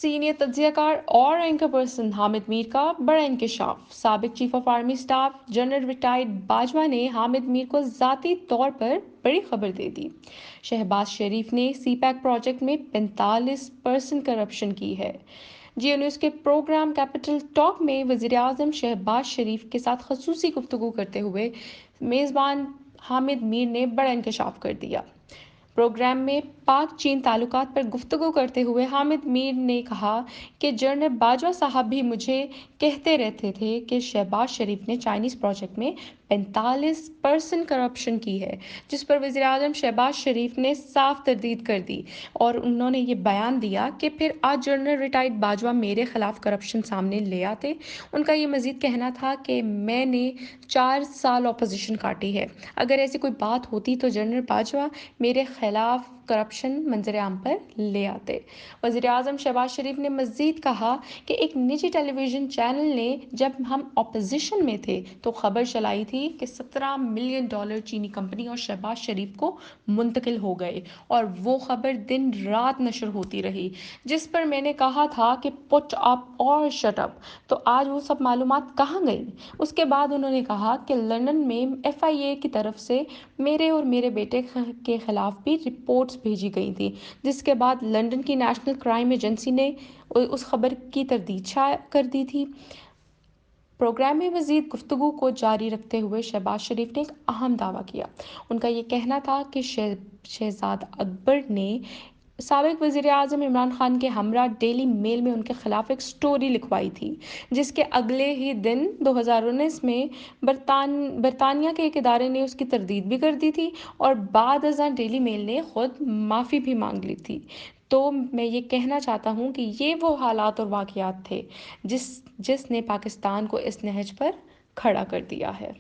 Senior تجزیہ کار اور anchor person Hamid میر کا بڑا انکشاف۔ سابق chief of army staff general retired Bajwa نے حامد میر کو ذاتی طور پر بڑی خبر دے دی۔ شہباز شریف نے سی پیک پروجیکٹ میں 45% کرپشن کی ہے۔ جیو نیوز کے پروگرام کیپٹل ٹاک میں وزیراعظم شہباز شریف کے ساتھ خصوصی گفتگو کرتے ہوئے میزبان حامد میر نے بڑا انکشاف کر دیا۔ پروگرام میں پاک چین تعلقات پر گفتگو کرتے ہوئے حامد میر نے کہا کہ جنرل باجوہ صاحب بھی مجھے کہتے رہتے تھے کہ شہباز شریف نے چائنیز پروجیکٹ میں 45% کرپشن کی ہے، جس پر وزیراعظم شہباز شریف نے صاف تردید کر دی اور انہوں نے یہ بیان دیا کہ پھر آج جنرل ریٹائرڈ باجوہ میرے خلاف کرپشن سامنے لے آتے۔ ان کا یہ مزید کہنا تھا کہ میں نے 4 سال اپوزیشن کاٹی ہے، اگر ایسی کوئی بات ہوتی تو جنرل باجوہ میرے خلاف کرپشن منظر عام پر لے آتے۔ وزیراعظم شہباز شریف نے مزید کہا کہ ایک نجی ٹیلی ویژن چینل نے جب ہم اپوزیشن میں تھے تو خبر چلائی تھی کہ $17 ملین چینی کمپنی اور شہباز شریف کو منتقل ہو گئے، اور وہ خبر دن رات نشر ہوتی رہی، جس پر میں نے کہا تھا کہ پٹ اپ اور شٹ اپ۔ تو آج وہ سب معلومات کہاں گئیں؟ اس کے بعد انہوں نے کہا کہ لندن میں FIA کی طرف سے میرے اور میرے بیٹے کے خلاف بھی رپورٹس بھیجی گئی تھیں، جس کے بعد لندن کی نیشنل کرائم ایجنسی نے اس خبر کی تردید شائع کر دی تھی۔ پروگرام میں مزید گفتگو کو جاری رکھتے ہوئے شہباز شریف نے ایک اہم دعویٰ کیا۔ ان کا یہ کہنا تھا کہ شہزاد اکبر نے سابق وزیر اعظم عمران خان کے ہمراہ ڈیلی میل میں ان کے خلاف ایک سٹوری لکھوائی تھی، جس کے اگلے ہی دن 2019 میں برطانیہ کے ایک ادارے نے اس کی تردید بھی کر دی تھی، اور بعد ازاں ڈیلی میل نے خود معافی بھی مانگ لی تھی۔ تو میں یہ کہنا چاہتا ہوں کہ یہ وہ حالات اور واقعات تھے جس نے پاکستان کو اس نہج پر کھڑا کر دیا ہے۔